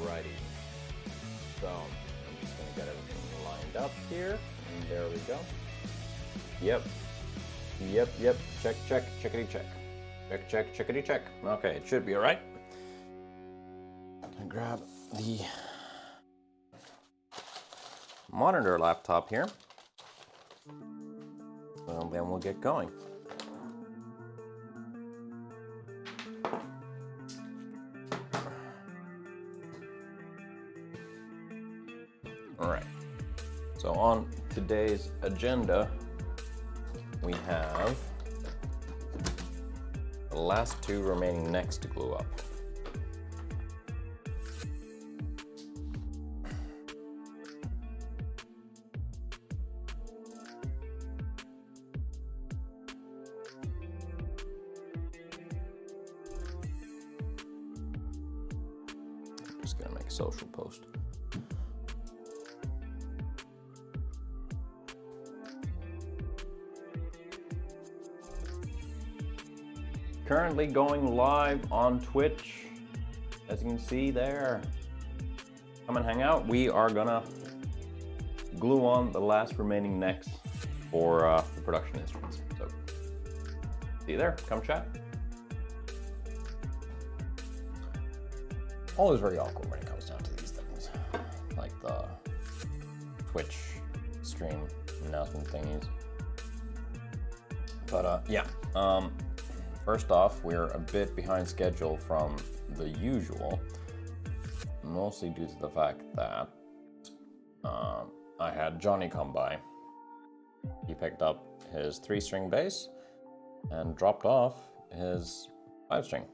Alrighty. So I'm just gonna get everything lined up here, and there we go. Yep. Check, checkity check. Check, checkity check. Okay, it should be all right. I'm gonna grab the monitor laptop here, and then we'll get going. All right. So on today's agenda, we have the last two remaining necks to glue up. I'm just gonna make a social post. Currently going live on Twitch, as you can see there. Come and hang out. We are gonna glue on the last remaining necks for the production instruments. So, see you there. Come chat. Always very awkward when it comes down to these things, like the Twitch stream announcement thingies. But yeah. First off, we're a bit behind schedule from the usual, mostly due to the fact that I had Johnny come by. He picked up his 3-string bass and dropped off his 5-string.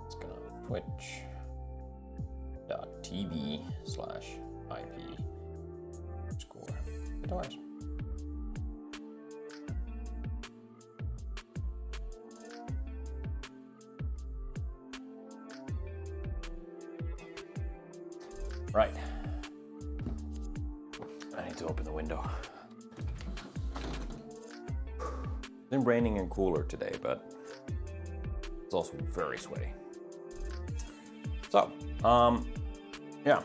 It's gonna twitch.tv/IP_guitars. Right. I need to open the window. It's been raining and cooler today, but it's also very sweaty. So, yeah.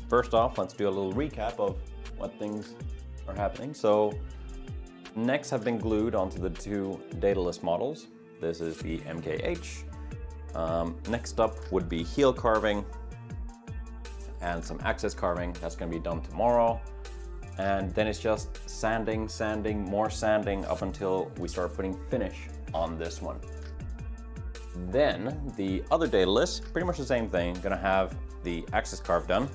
First off, let's do a little recap of what things are happening. So, necks have been glued onto the two dataless models. This is the MKH. Next up would be heel carving and some access carving. That's going to be done tomorrow, and then it's just sanding, more sanding up until we start putting finish on this one. Then the other dataless, pretty much the same thing. Gonna have the access carve done.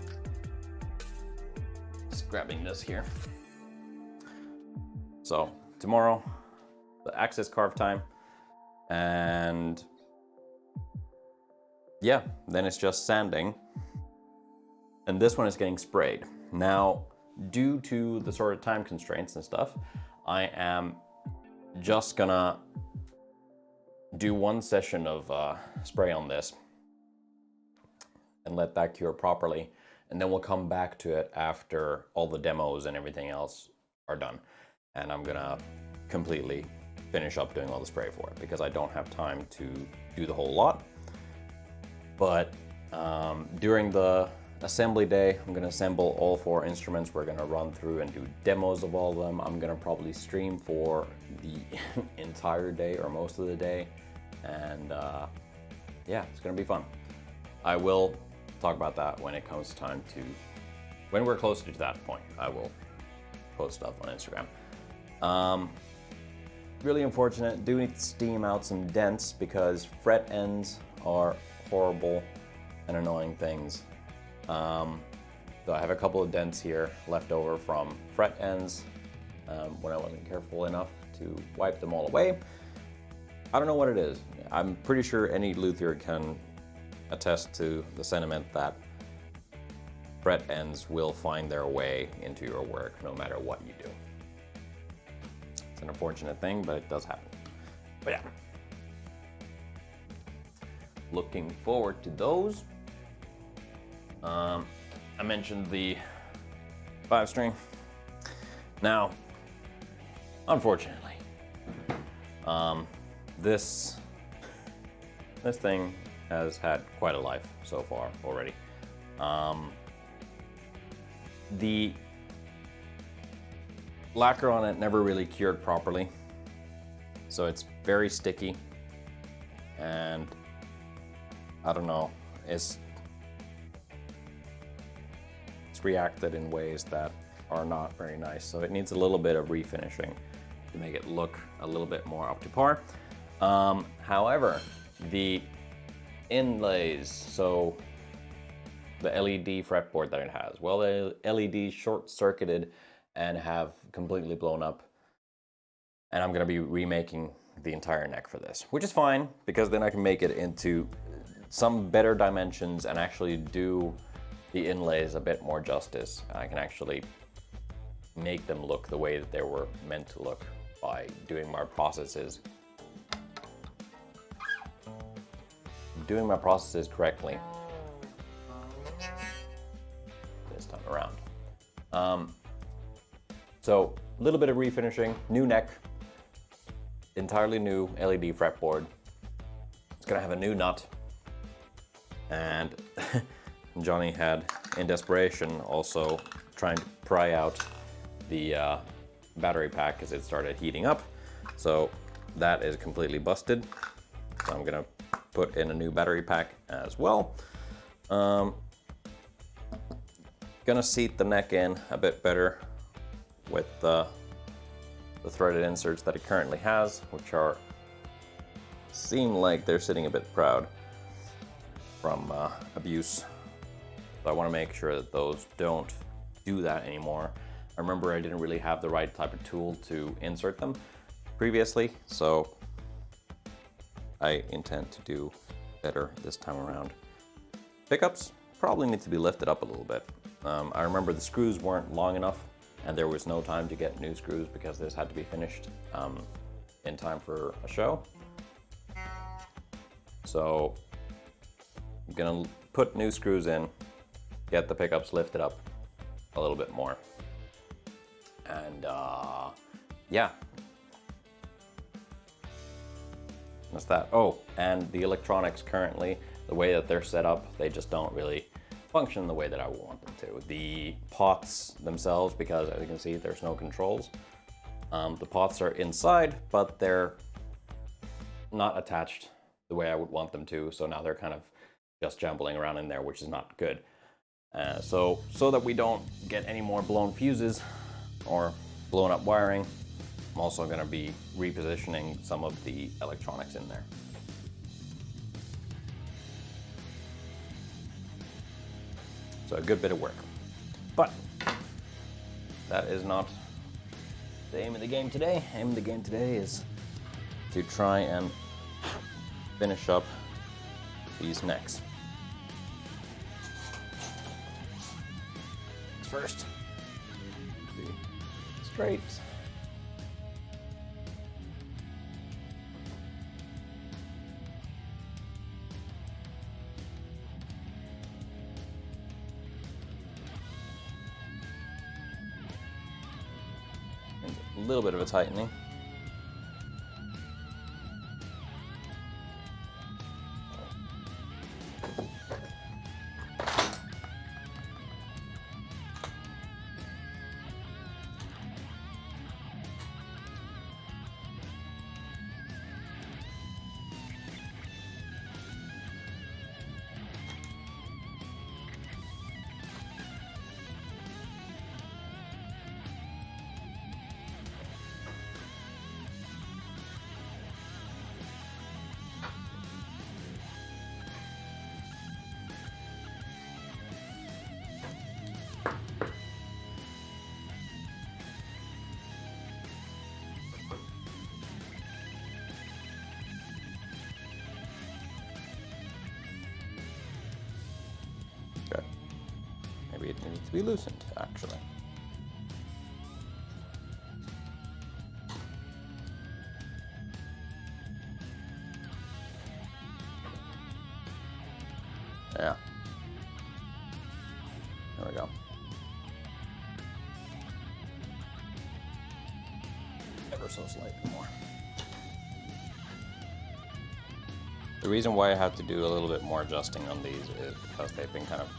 Just grabbing this here. So tomorrow, the access carve time, and yeah, then it's just sanding. And this one is getting sprayed. Now, due to the sort of time constraints and stuff, I am just gonna do one session of spray on this and let that cure properly. And then we'll come back to it after all the demos and everything else are done. And I'm gonna completely finish up doing all the spray for it because I don't have time to do the whole lot. But during the assembly day, I'm gonna assemble all 4 instruments. We're gonna run through and do demos of all of them. I'm gonna probably stream for the entire day or most of the day. And yeah, it's gonna be fun. I will talk about that when it comes time to, when we're closer to that point, I will post stuff on Instagram. Really unfortunate, do need to steam out some dents because fret ends are horrible and annoying things. So I have a couple of dents here left over from fret ends when I wasn't careful enough to wipe them all away. I don't know what it is. I'm pretty sure any luthier can attest to the sentiment that fret ends will find their way into your work no matter what you do. It's an unfortunate thing, but it does happen. But yeah. Looking forward to those. I mentioned the 5-string. Now, unfortunately, this this thing has had quite a life so far already. The lacquer on it never really cured properly, so it's very sticky, and I don't know, it's reacted in ways that are not very nice, so it needs a little bit of refinishing to make it look a little bit more up to par. However, the inlays, so the LED fretboard that it has, well, the LEDs short-circuited and have completely blown up, and I'm going to be remaking the entire neck for this, which is fine because then I can make it into some better dimensions and actually do the inlays a bit more justice. I can actually make them look the way that they were meant to look by doing my processes correctly this time around. So a little bit of refinishing, new neck, entirely new LED fretboard. It's gonna have a new nut, and Johnny had, in desperation, also trying to pry out the battery pack as it started heating up. So that is completely busted. So I'm gonna put in a new battery pack as well. Gonna seat the neck in a bit better with the threaded inserts that it currently has, which seem like they're sitting a bit proud from abuse. So I want to make sure that those don't do that anymore. I remember I didn't really have the right type of tool to insert them previously, so I intend to do better this time around. Pickups probably need to be lifted up a little bit. I remember the screws weren't long enough, and there was no time to get new screws because this had to be finished in time for a show. So I'm gonna put new screws in, get the pickups lifted up a little bit more, and yeah, that's that. Oh, and the electronics currently, the way that they're set up, they just don't really function the way that I want them to. The pots themselves, because as you can see, there's no controls. The pots are inside, but they're not attached the way I would want them to, so now they're kind of just jumbling around in there, which is not good. So that we don't get any more blown fuses or blown up wiring, I'm also going to be repositioning some of the electronics in there. So a good bit of work. But that is not the aim of the game today. Aim of the game today is to try and finish up these necks. First, be straight. And a little bit of a tightening. Okay. Maybe it needs to be loosened, actually. Yeah. There we go. Ever so slightly more. The reason why I have to do a little bit more adjusting on these is because they've been kind of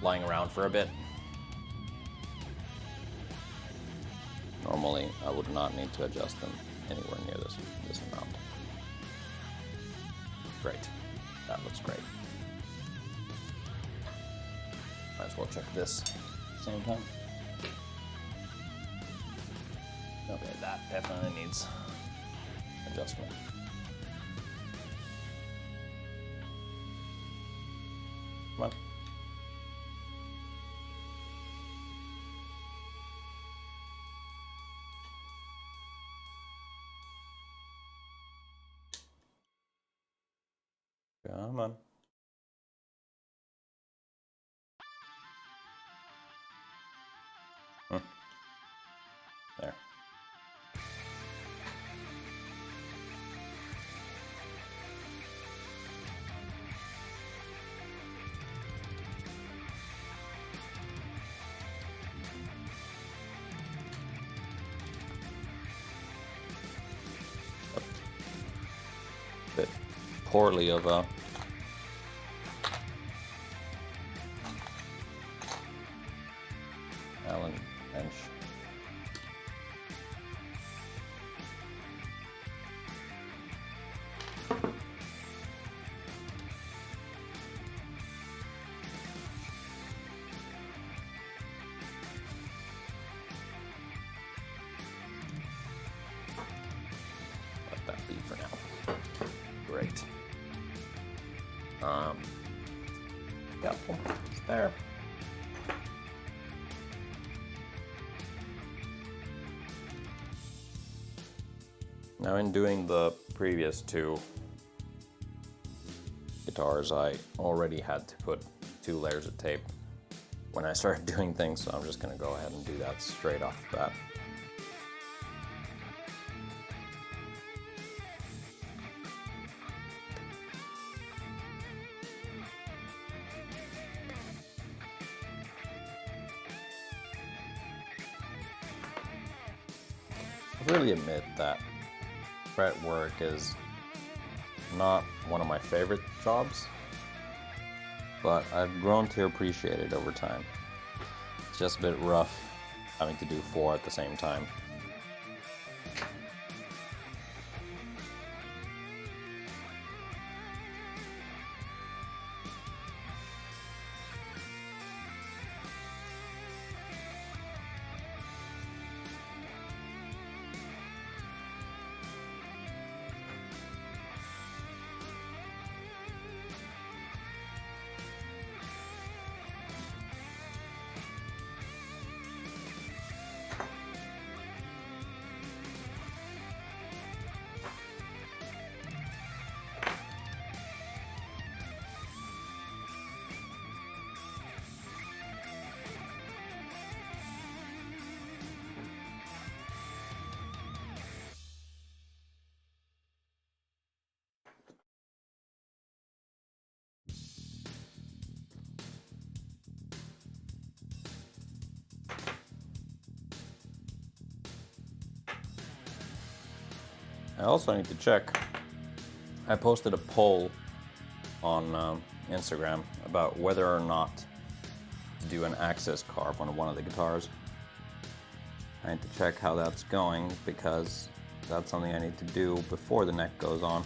lying around for a bit. Normally, I would not need to adjust them anywhere near this amount. Great. That looks great. Might as well check this at the same time. Okay, that definitely needs adjustment. Come on. Come on. There. Bit poorly of a Allen wrench. Let that be for now. Great. Yep, it's there. Now, in doing the previous two guitars, I already had to put 2 layers of tape when I started doing things, so I'm just going to go ahead and do that straight off the bat. I really admit that fretwork is not one of my favorite jobs, but I've grown to appreciate it over time. It's just a bit rough having to do 4 at the same time. I also need to check. I posted a poll on Instagram about whether or not to do an access carve on one of the guitars. I need to check how that's going because that's something I need to do before the neck goes on.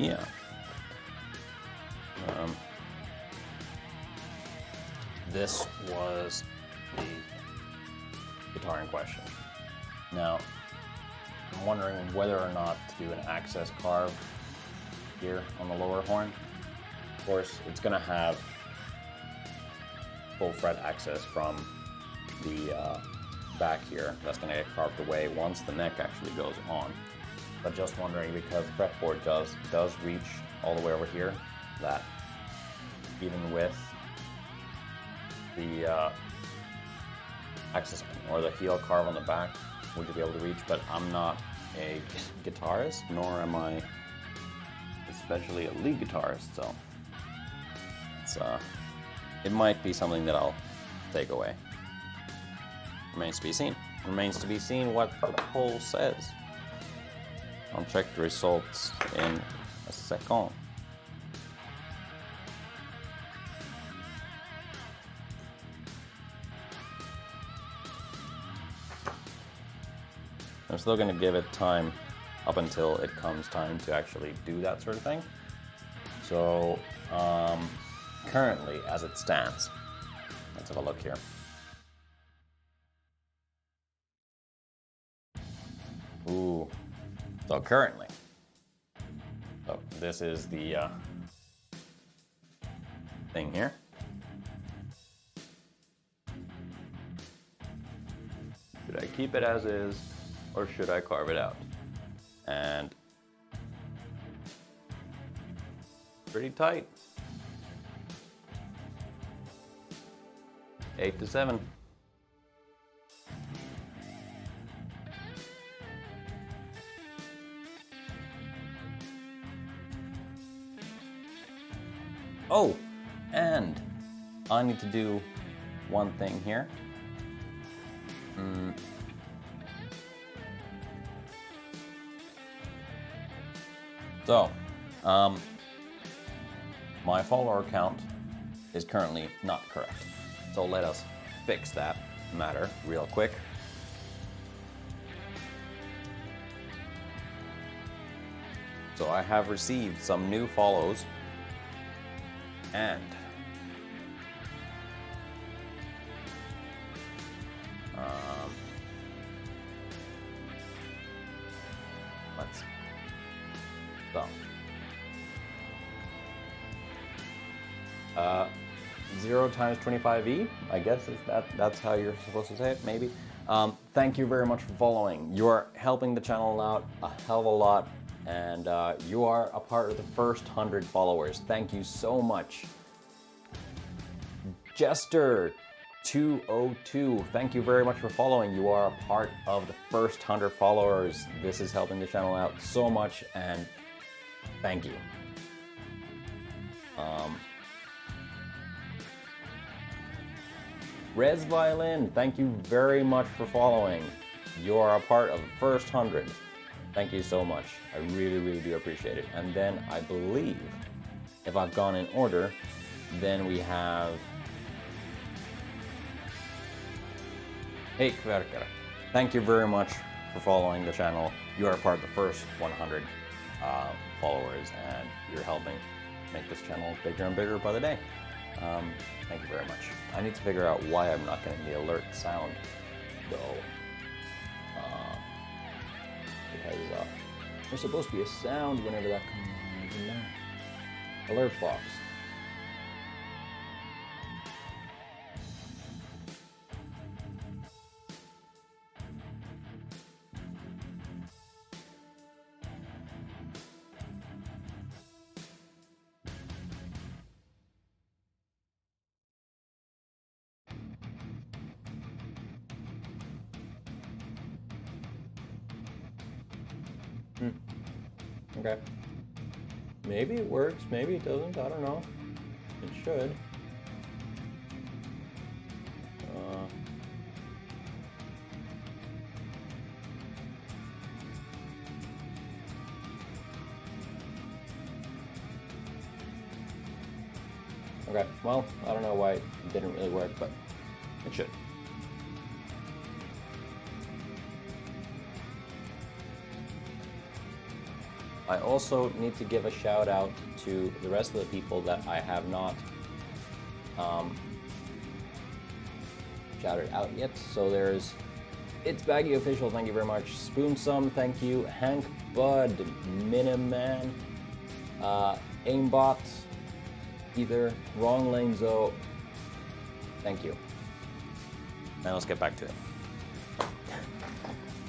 yeah. This was the guitar in question. Now, I'm wondering whether or not to do an access carve here on the lower horn. Of course, it's gonna have full fret access from the back here. That's gonna get carved away once the neck actually goes on. But just wondering, because the fretboard does reach all the way over here, that even with the access or the heel carve on the back, would you be able to reach? But I'm not a guitarist, nor am I especially a lead guitarist, so it's it might be something that I'll take away. Remains to be seen. Remains to be seen what the poll says. I'll check the results in a second. I'm still going to give it time up until it comes time to actually do that sort of thing. So currently, as it stands, let's have a look here. Ooh, so currently, so this is the thing here. Should I keep it as is, or should I carve it out? And pretty tight. 8-7. Oh, and I need to do one thing here. So, my follower count is currently not correct. So let us fix that matter real quick. So I have received some new follows, and let's see. So 0 times 25e, I guess that's how you're supposed to say it, maybe. Thank you very much for following. You're helping the channel out a hell of a lot, and you are a part of the first 100 followers. Thank you so much. Jester202, thank you very much for following. You are a part of the first 100 followers. This is helping the channel out so much, and thank you. Res Violin, thank you very much for following. You are a part of the first 100. Thank you so much. I really, really do appreciate it. And then I believe, if I've gone in order, then we have Hey Kverkara. Thank you very much for following the channel. You are a part of the first 100 followers, and you're helping make this channel bigger and bigger by the day. Thank you very much. I need to figure out why I'm not getting the alert sound, though. Because there's supposed to be a sound whenever that comes on. Alert box. Okay. Maybe it works, maybe it doesn't, I don't know. It should. Okay, well, I don't know why it didn't really work, but it should. I also need to give a shout out to the rest of the people that I have not shouted out yet. So there's It's Baggy Official, thank you very much. Spoonsome, thank you. Hank Bud, Miniman, Aimbot, Either, Wrong Lane Zo, thank you. Now let's get back to it.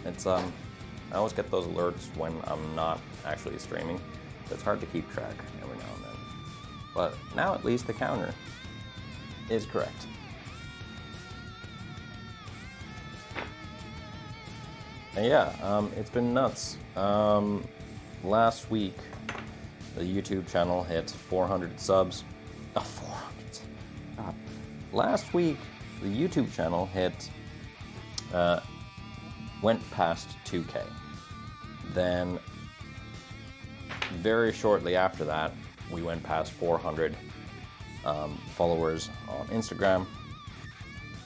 It's I always get those alerts when I'm not actually streaming. It's hard to keep track every now and then. But now at least the counter is correct. And yeah, it's been nuts. Last week, the YouTube channel hit 400 subs. 400. God. Last week, the YouTube channel went past 2K. Then, very shortly after that, we went past 400 followers on Instagram.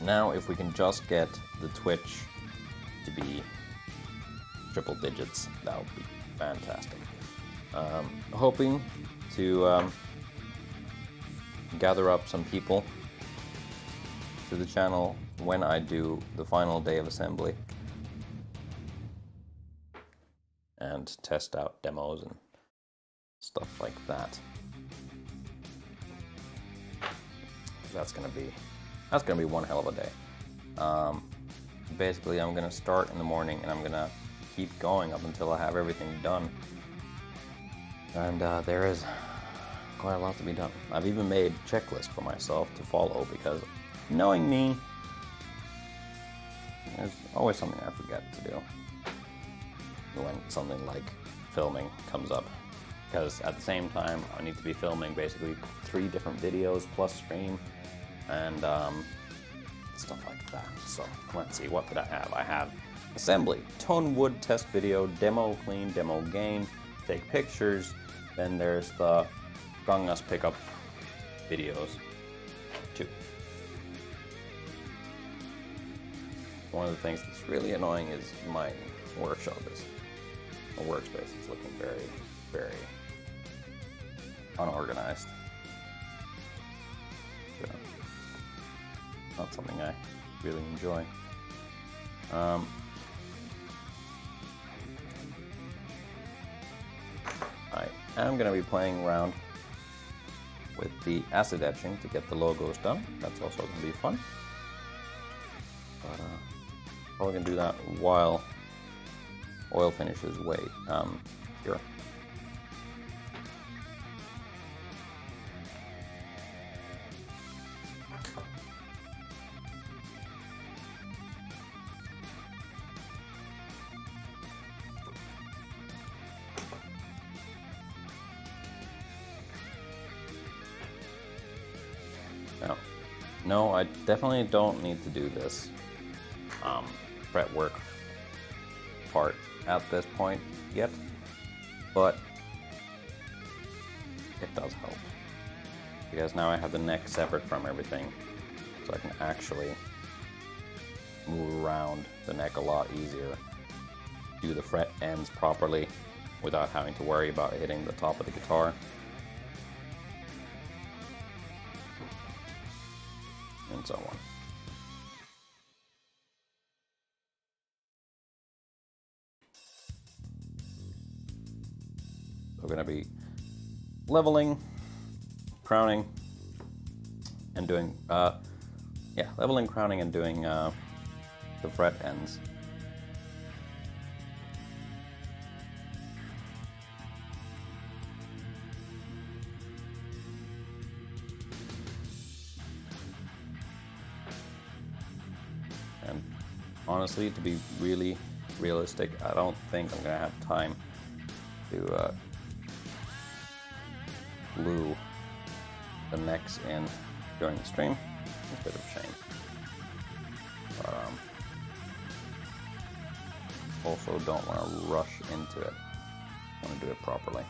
Now, if we can just get the Twitch to be triple digits, that would be fantastic. Hoping to gather up some people to the channel when I do the final day of assembly and test out demos and stuff like that. That's gonna be one hell of a day. Basically, I'm gonna start in the morning and I'm gonna keep going up until I have everything done. And there is quite a lot to be done. I've even made a checklist for myself to follow because, knowing me, there's always something I forget to do when something like filming comes up. Because at the same time, I need to be filming basically 3 different videos plus stream and stuff like that. So let's see, what did I have? I have assembly, tone wood test video, demo clean, demo gain, take pictures. Then there's the Gangas pickup videos too. One of the things that's really annoying is my workshop my workspace is looking very, very unorganized. So, not something I really enjoy. I'm going to be playing around with the acid etching to get the logos done. That's also going to be fun. But probably going to do that while oil finishes wait here. No, I definitely don't need to do this fretwork part at this point yet, but it does help because now I have the neck separate from everything, so I can actually move around the neck a lot easier, do the fret ends properly without having to worry about hitting the top of the guitar. And so on. So we're going to be leveling, crowning, and doing leveling, crowning, and doing the fret ends. Honestly, to be really realistic, I don't think I'm gonna have time to glue the necks in during the stream. It's a bit of a shame. But also don't want to rush into it. I want to do it properly.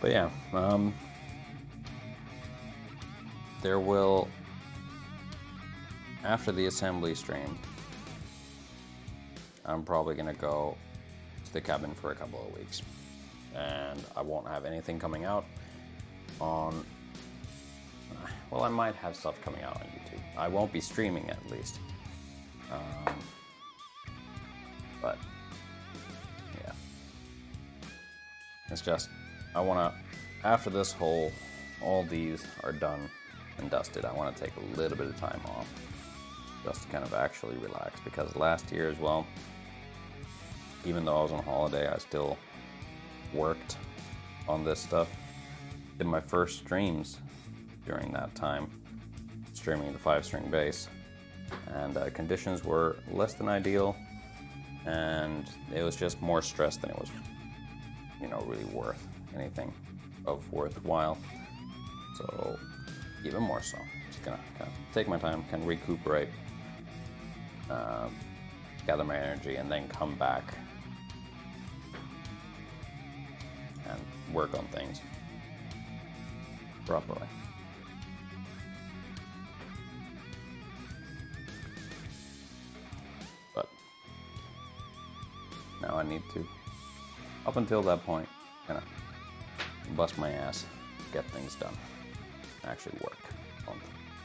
But yeah, there will, after the assembly stream, I'm probably gonna go to the cabin for a couple of weeks, and I won't have anything coming out on, well, I might have stuff coming out on YouTube. I won't be streaming at least. But yeah, it's just, I wanna, after this whole, all these are done and dusted, I wanna take a little bit of time off just to kind of actually relax, because last year as well, even though I was on holiday, I still worked on this stuff. Did my first streams during that time, streaming the 5-string bass, and conditions were less than ideal, and it was just more stress than it was, you know, really worth anything of worthwhile. So even more so, just gonna kind of take my time, kind of recuperate, gather my energy, and then come back and work on things properly. But now I need to, up until that point, kind of bust my ass, get things done, actually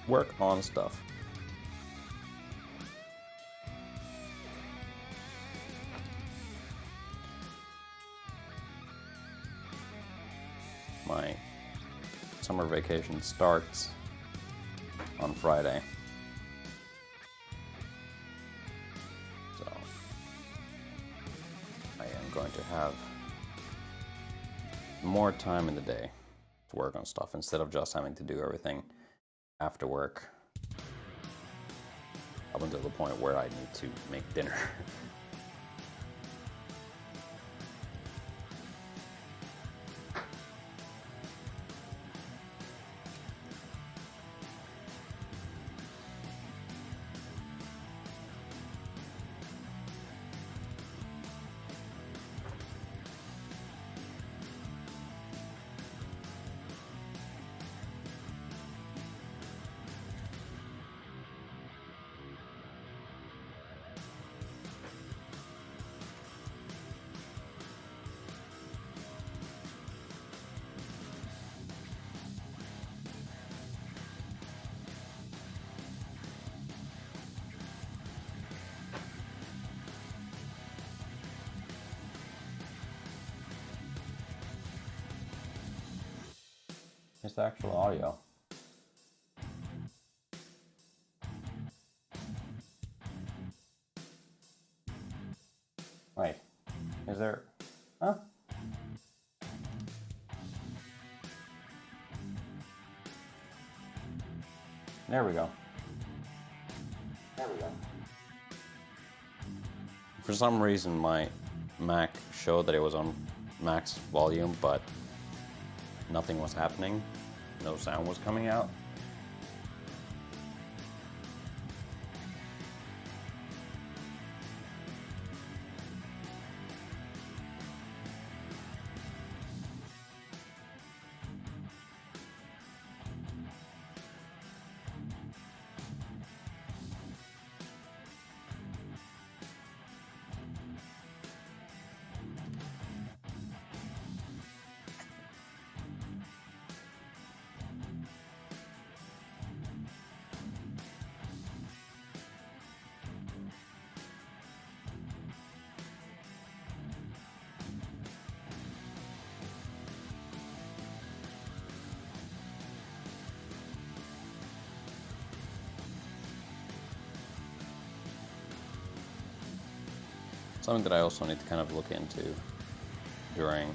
work on stuff. My summer vacation starts on Friday, so I am going to have more time in the day to work on stuff instead of just having to do everything after work up until the point where I need to make dinner. It's the actual audio. Wait, is there, huh? There we go. For some reason, my Mac showed that it was on max volume, but nothing was happening. No sound was coming out. Something that I also need to kind of look into during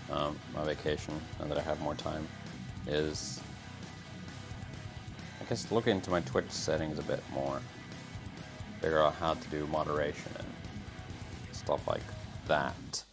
my vacation, now that I have more time, is, I guess, look into my Twitch settings a bit more. Figure out how to do moderation and stuff like that.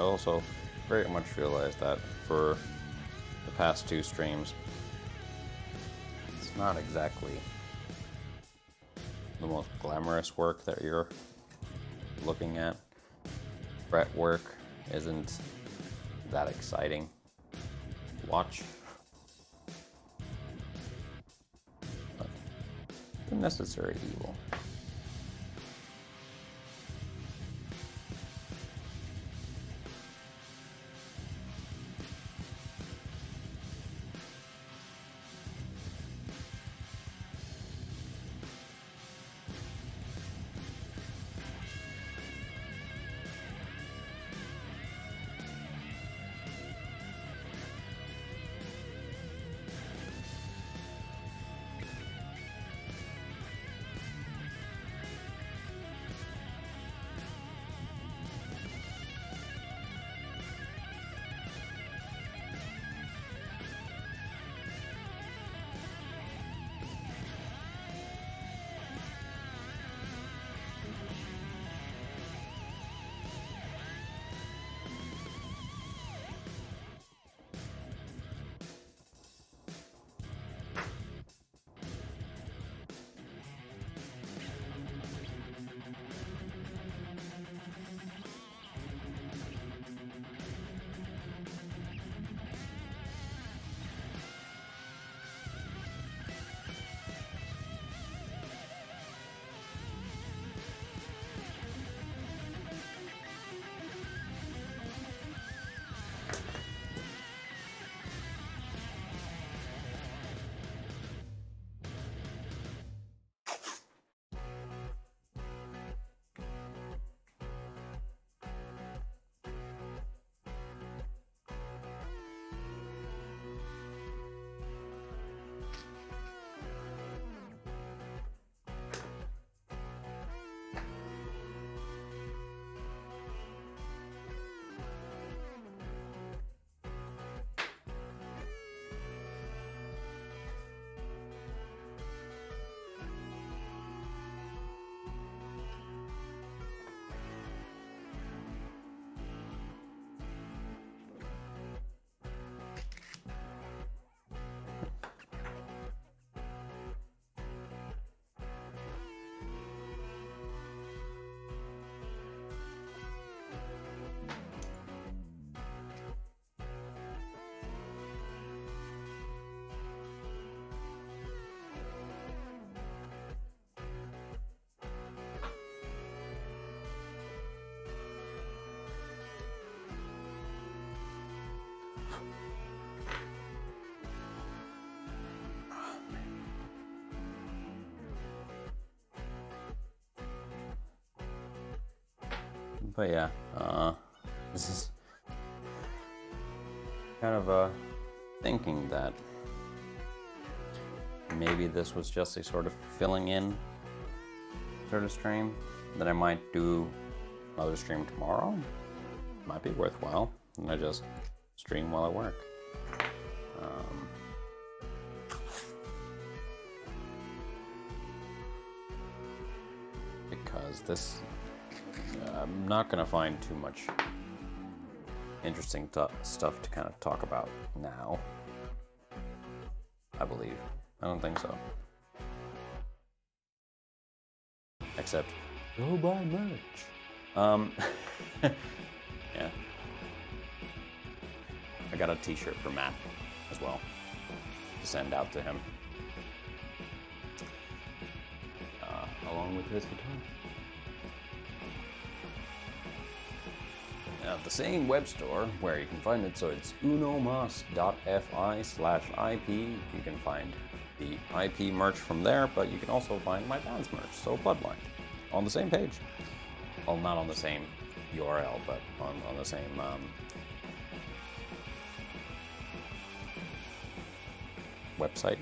also very much realized that for the past 2 streams, it's not exactly the most glamorous work that you're looking at. Fretwork isn't that exciting to watch. But the necessary evil. But yeah, this is kind of thinking that maybe this was just a sort of filling in sort of stream, that I might do another stream tomorrow. Might be worthwhile, and I just stream while I work. Because this, I'm not gonna find too much interesting stuff to kind of talk about now, I believe. I don't think so. Except, go buy merch. Yeah. I got a t-shirt for Matt as well to send out to him. Along with his guitar. At the same web store where you can find it, so it's unomas.fi/IP. You can find the IP merch from there, but you can also find my band's merch, so Bloodline, on the same page. Well, not on the same URL, but on the same website,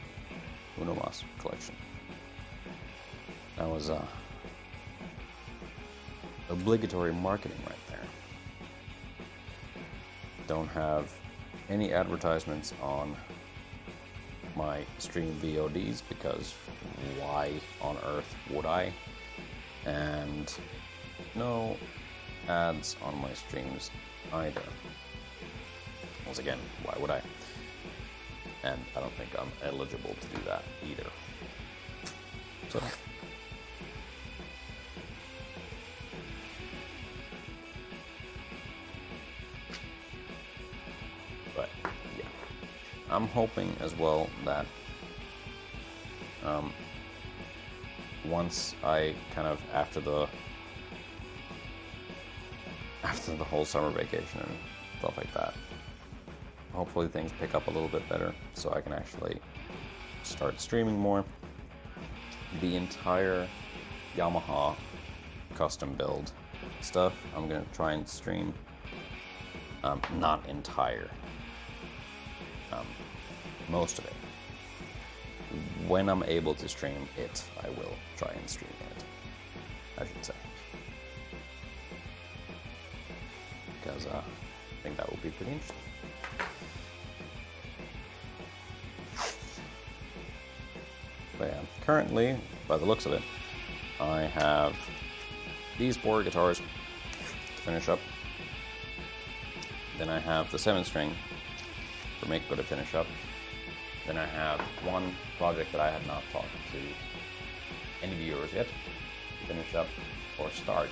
Unomas collection. That was obligatory marketing right there. Don't have any advertisements on my stream VODs because why on earth would I? And no ads on my streams either. Once again, why would I? And I don't think I'm eligible to do that either. So. But yeah, I'm hoping as well that once I kind of after the whole summer vacation and stuff like that, hopefully things pick up a little bit better so I can actually start streaming more. The entire Yamaha custom build stuff I'm gonna try and stream, not entire, most of it. When I'm able to stream it, I will try and stream it, I should say. Because I think that will be pretty interesting. But yeah, currently, by the looks of it, I have these 4 guitars to finish up. Then I have the 7-string for Makeko to finish up. Then I have one project that I have not talked to any viewers yet to finish up or start,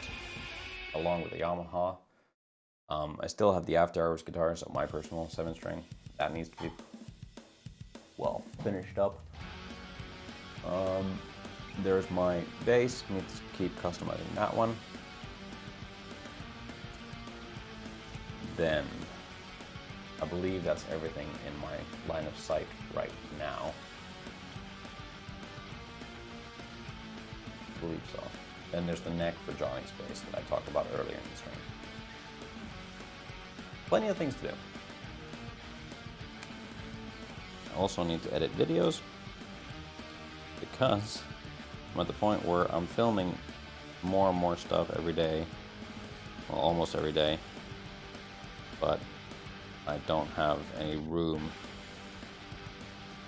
along with the Yamaha. I still have the After Hours guitars, so my personal 7-string. That needs to be, well, finished up. There's my bass, need to keep customizing that one. Then, I believe that's everything in my line of sight right now. I believe so. Then there's the neck for Johnny's bass that I talked about earlier in the stream. Plenty of things to do. I also need to edit videos because I'm at the point where I'm filming more and more stuff every day, well, almost every day, but I don't have any room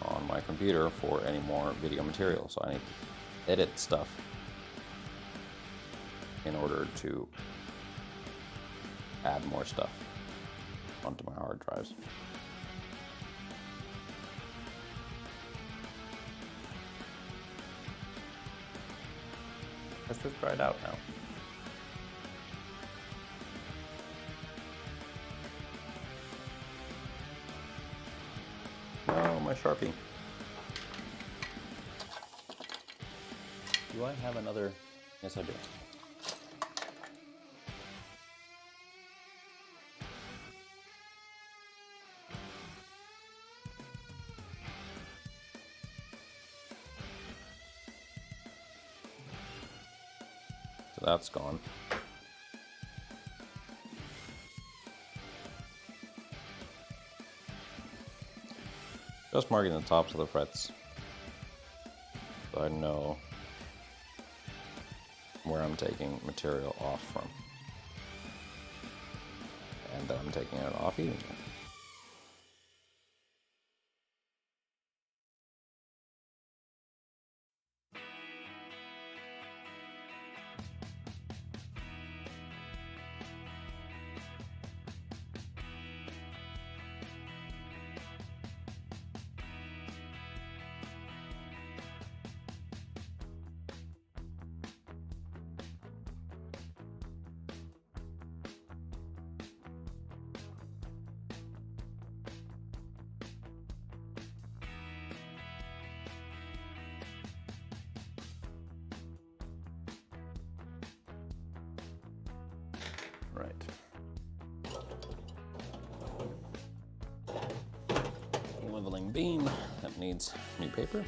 on my computer for any more video material, so I need to edit stuff in order to add more stuff onto my hard drives. Let's just try it out now. No, my Sharpie. Do I have another? Yes, I do. So that's gone. Just marking the tops of the frets so I know where I'm taking material off from, and that I'm taking it off evenly. Right. Leveling beam that needs new paper.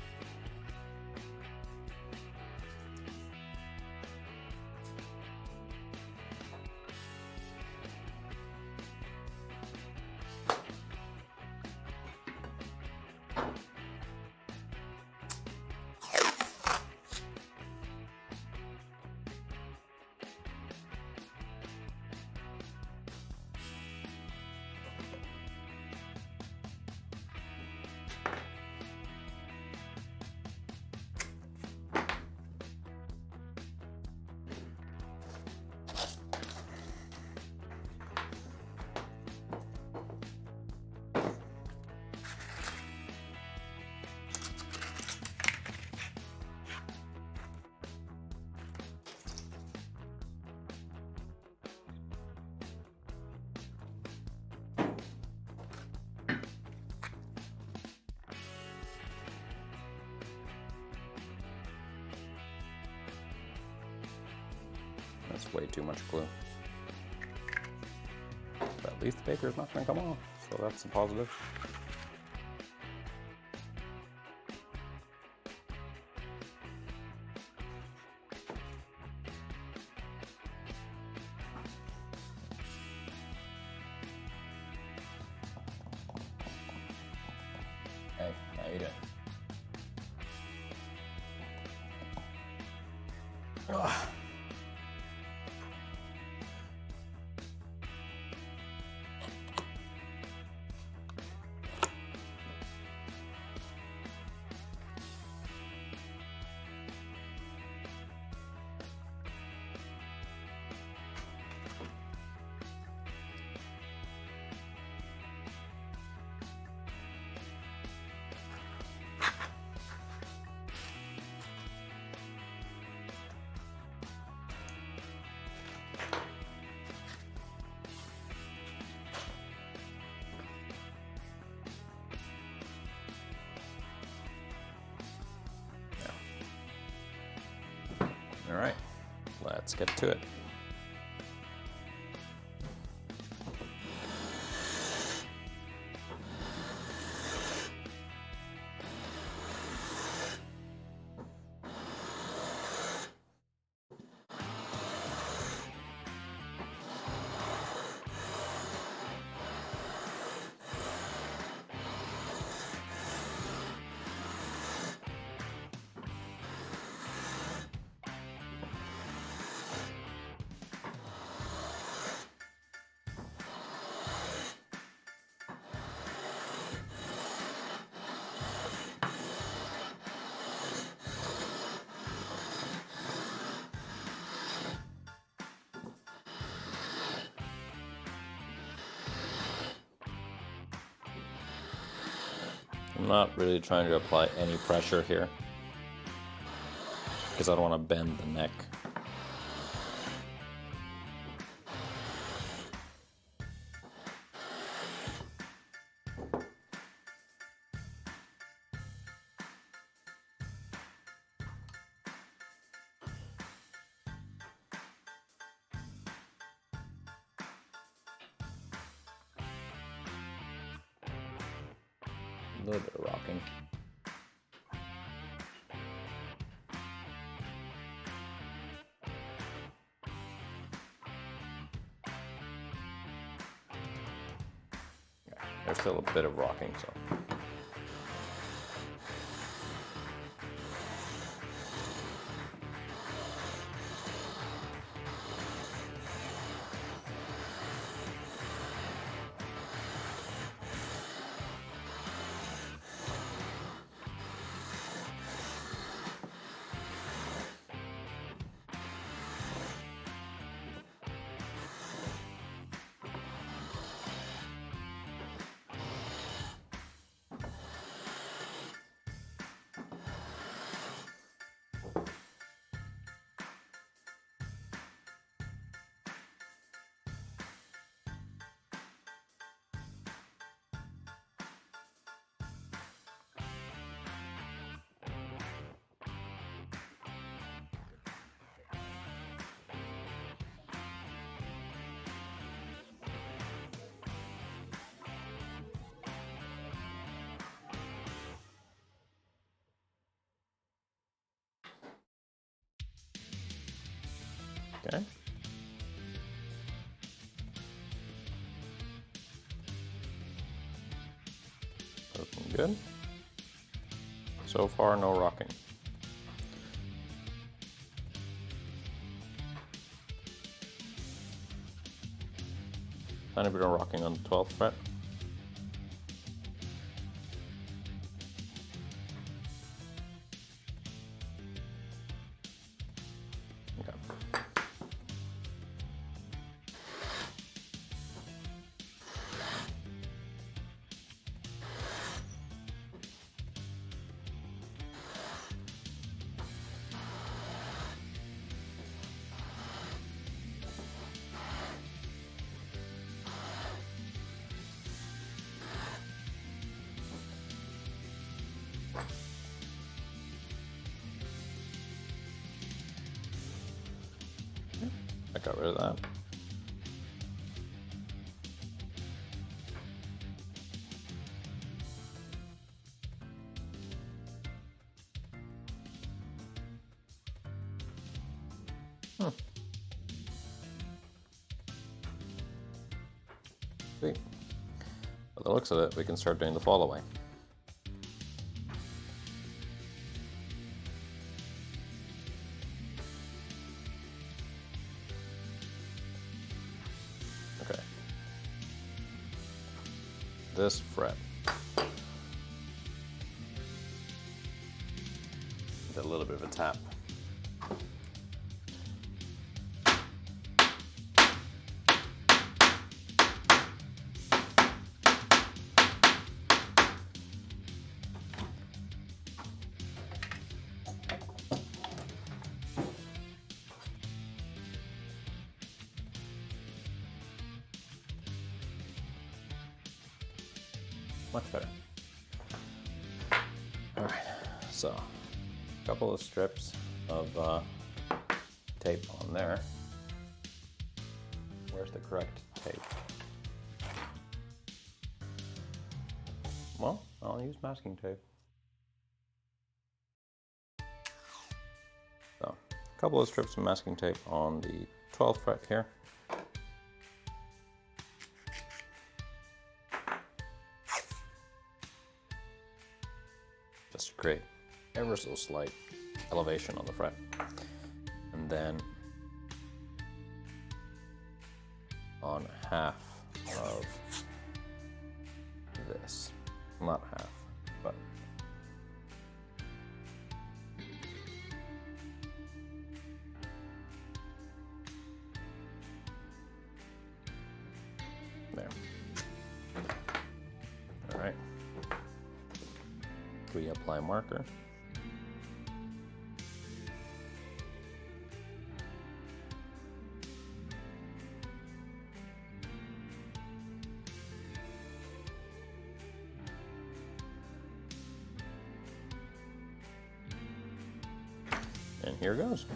That's way too much glue. But at least the paper is not going to come off, so that's a positive. Hey, how you doing? Ugh. All right, let's get to it. I'm not really trying to apply any pressure here because I don't want to bend the neck. A little bit of rocking. Yeah, there's still a bit of rocking, so. Okay. Looking good. So far, no rocking. Tiny bit of rocking on the 12th fret. Okay. I got rid of that. Sweet. By the looks of it, we can start doing the fall away. Okay. This fret. With a little bit of a tap. Much better. All right, so a couple of strips of tape on there. Where's the correct tape? Well, I'll use masking tape. So, a couple of strips of masking tape on the 12th fret here. Just to create ever so slight elevation on the fret. And then on half of this, not half, but there. All right. Reapply marker. And here goes.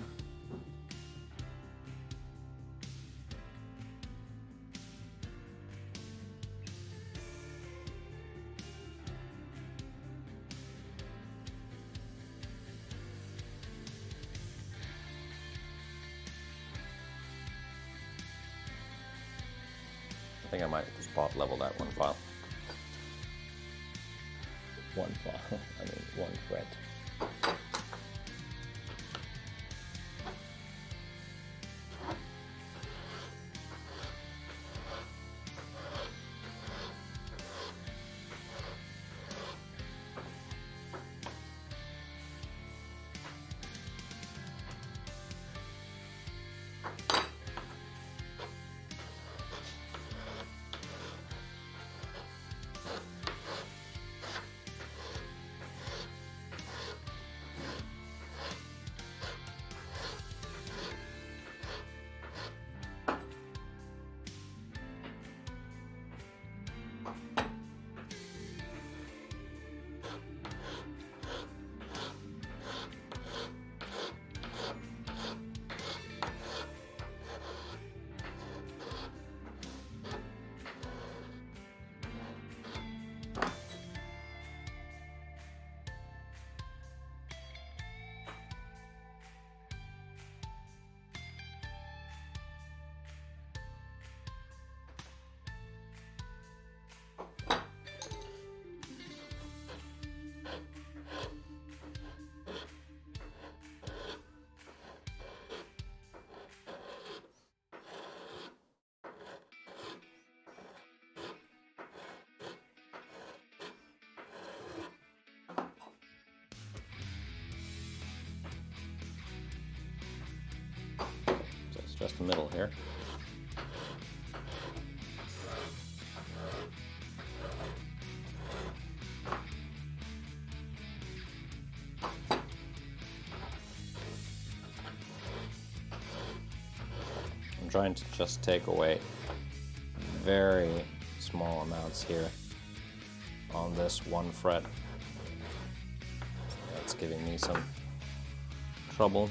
I think I might spot level that one file. One file, I mean one fret. Just the middle here. I'm trying to just take away very small amounts here on this one fret. That's giving me some trouble.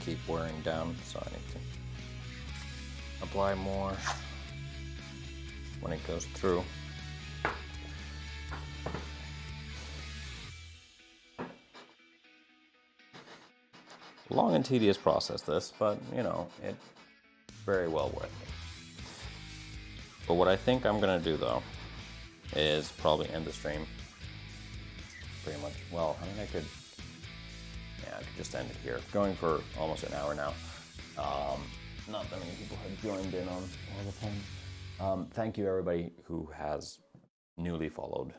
keep wearing down, so I need to apply more when it goes through. Long and tedious process this, but you know, it's very well worth it. But what I think I'm gonna do though is probably end the stream pretty much. Well, I mean, I could just end it here. Going for almost an hour now. Not that many people have joined in on all the fun. Thank you everybody who has newly followed.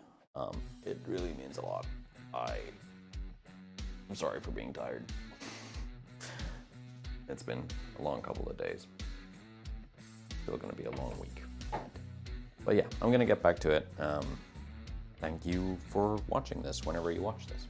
It really means a lot. I'm sorry for being tired. It's been a long couple of days. Still gonna be a long week. But yeah, I'm gonna get back to it. Thank you for watching this whenever you watch this.